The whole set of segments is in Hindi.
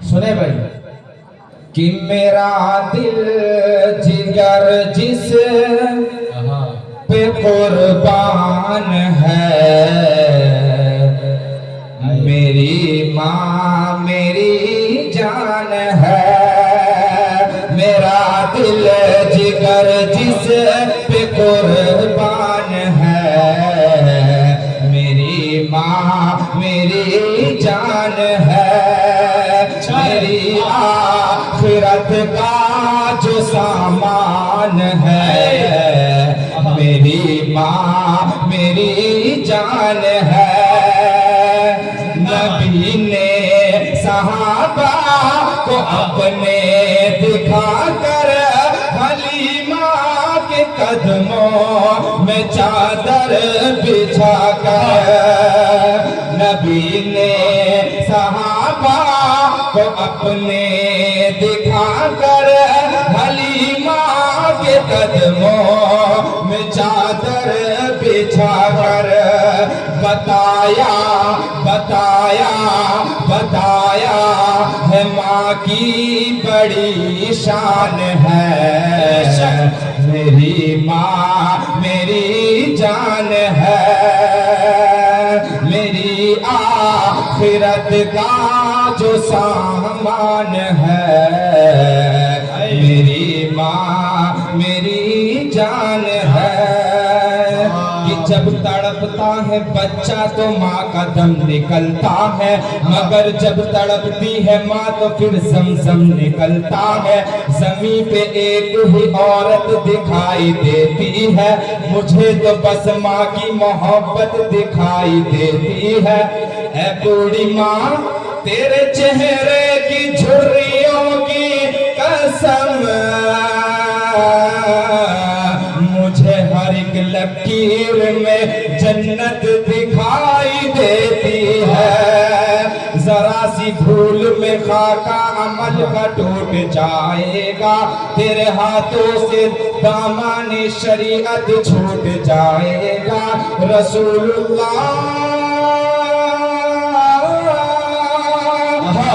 सुने भाई कि मेरा दिल जिगर जिस पे कुर्बान है, मेरी माँ मेरी जान है। मेरा दिल जिगर जिस पे कुर्बान है, मेरी माँ मेरी जान है। मेरी आखिरत का जो सामान है, मेरी माँ मेरी जान है। नबी ने सहाबा को अपने दिखाकर हलीमा के कदमों में चादर बिछाकर, नबी ने सहाबा को अपने दिखाकर हलीमा के कदमों में चादर बिछाकर बताया बताया बताया है माँ की बड़ी शान है। मेरी माँ मेरी जान है। मेरी आखिरत का जो सामान है, मेरी माँ मेरी जान है। कि जब तड़पता है बच्चा तो माँ का दम निकलता है, मगर जब तड़पती है माँ तो फिर समसम निकलता है। ज़मीन पे एक ही औरत दिखाई देती है, मुझे तो बस माँ की मोहब्बत दिखाई देती है। ऐ बूढ़ी माँ तेरे चेहरे की झुर्रियों की कसम, मुझे हर एक लकीर में जन्नत दिखाई देती है। जरा सी भूल में खाका अमल का टूट जाएगा, तेरे हाथों से दामाने शरीयत छूट जाएगा। रसूलुल्लाह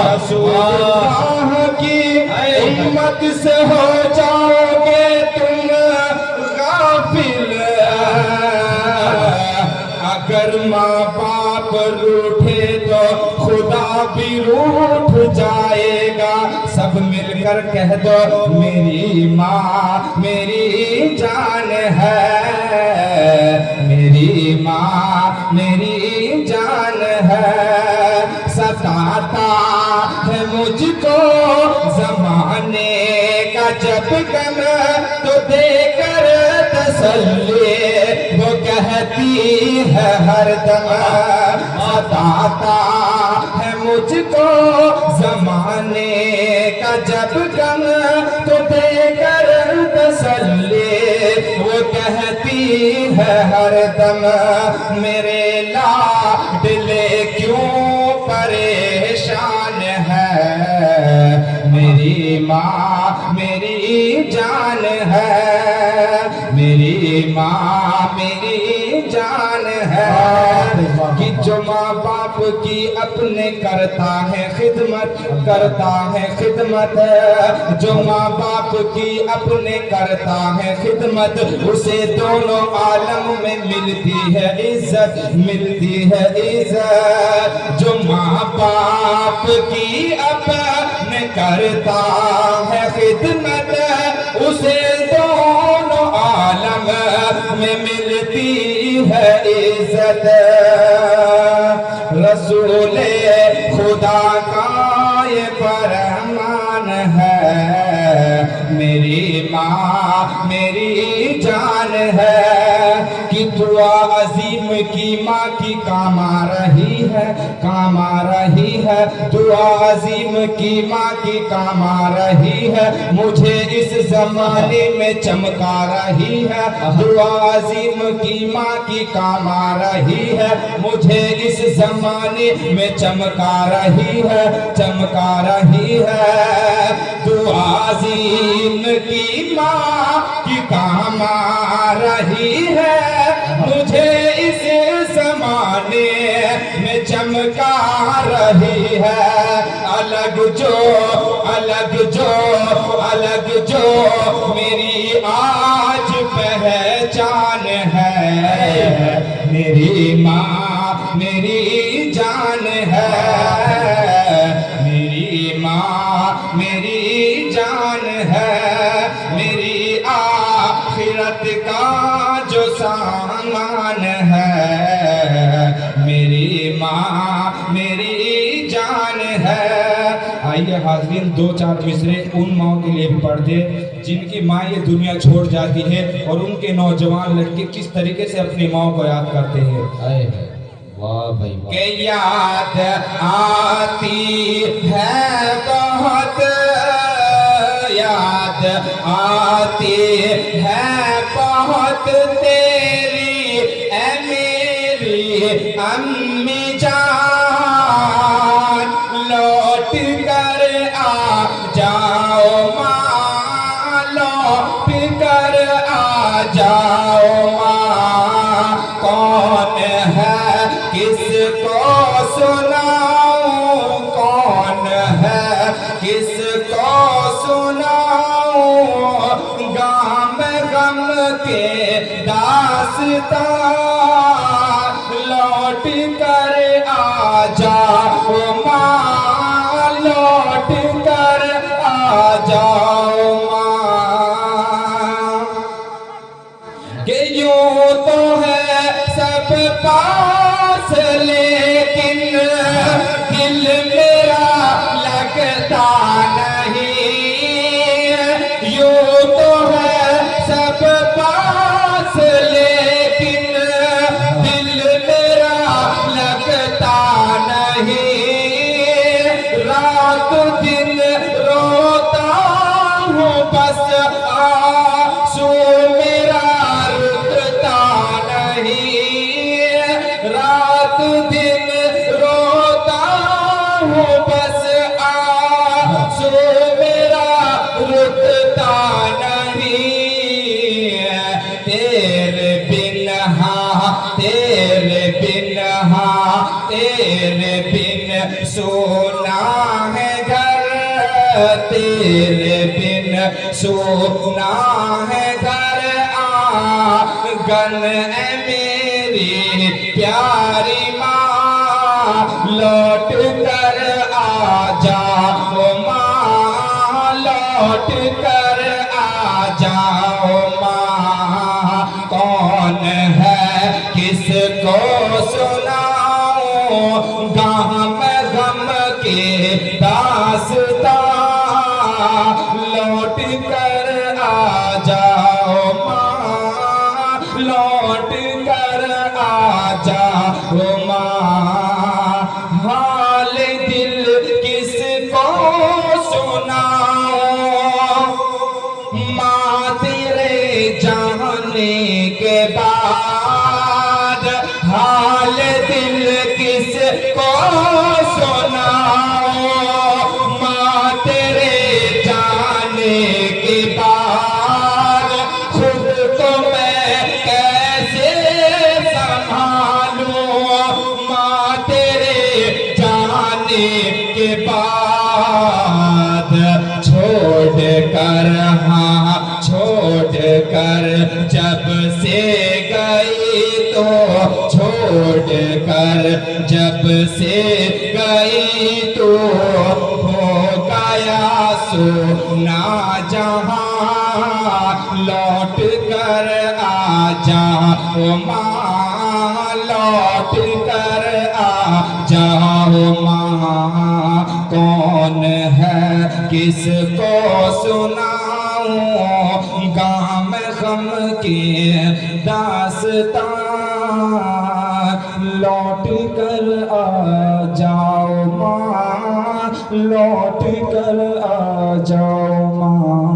रसूलुल्लाह की उम्मत से हो जाओगे तुम गाफिल। अगर माँ बाप रूठे तो खुदा भी रूठ जाएगा। सब मिलकर कह दो मेरी माँ मेरी जान है। मेरी माँ मेरी जान है। सताता है मुझको ज़माने का जब गम, तो देकर तसल्ली वो कहती है हरदम। सताता है मुझको ज़माने का जब गम, तो देकर तसल्ली वो कहती है हरदम। मेरे लाडले क्यों परेशान है, मेरी माँ मेरी जान है। मेरी माँ मेरी जान है। कि जो माँ बाप की अपने करता है खिदमत, करता है खिदमत, जो माँ बाप की अपने करता है खिदमत, उसे दोनों आलम में मिलती है इज्जत, मिलती है इज्जत। जो माँ बाप की अपने करता है खिदमत, उसे दोनों आलम में मिलती है इज्जत। रसूले खुदा का ये फरमान है, मेरी माँ मेरी जान है। कि दुआ अजीम की माँ की काम आ रही है, काम आ रही है। दुआ अजीम की माँ की काम आ रही है, मुझे इस जमाने में चमका रही है। दुआ अजीम की माँ की काम आ रही है, मुझे इस जमाने में चमका रही है, चमका रही है। दुआ अजीम की माँ की काम आ रही है, मुझे इस जमाने में चमका रही है, अलग जो अलग जो मेरी आज पहचान है, मेरी माँ मेरी जान है, मेरी माँ मेरी जान है, मेरी आखिरत का जो सामान है, मेरी माँ मेरी जान है। आइए हाज़रीन, दो चार मिसरे उन माँ के लिए भी पढ़ दे जिनकी माँ ये दुनिया छोड़ जाती है और उनके नौजवान लड़के किस तरीके से अपनी माँ को याद करते हैं। वाह भाई वाह। के याद आती है बहुत, याद आती है बहुत तेरी ऐ मेरी अम्मी जान, लौट कर आ जाओ माँ, लौट कर आ जाओ माँ। कौन है किसको सुनाऊं, कौन है किसको सुनाऊं, गाम गम के दास्तां, लौट कर आ जाओ माँ, लौट कर आ जाओ माँ। कि यूं तो है सब पास लेकिन दिल मेरा लगता नहीं, यूं तो है सब पास लेकिन दिल मेरा लगता नहीं, रात दिन रोता हूँ बस आंसू मेरा रुकता नहीं, रात दिन रोता हूँ बस आंसू मेरा रुकता नहीं। तेरे बिन हाँ तेरे बिन हाँ तेरे बिन सोना है घर, तेरे बिन सोना है घर आंगन है मेरी प्यारी माँ, लौट कर आ जाओ माँ, लौट कर आ जाओ माँ। कौन है किसको सुनाऊं, गम गम के दास्तां, लौट कर आ जाओ माँ, लौट कर आ जाओ माँ। हाल दिल किसको सुनाऊं, माँ तेरे जाने के बाद, हाल दिल किसको सुनाऊं, माँ तेरे जाने के बाद, खुद को मैं कैसे संभालूं, माँ तेरे जाने के बाद, छोड़ कर हाँ छोड़ कर जब से गई तो, छोड़ कर जब से गई तो, हो गया सोना जहां, लौट कर आ जाओ माँ, लौट कर आ जाओ माँ। कौन है किसको सुनाऊं, गाम गम के दास्तां, लौट कर आ जाओ माँ, लौट कर आ जाओ माँ।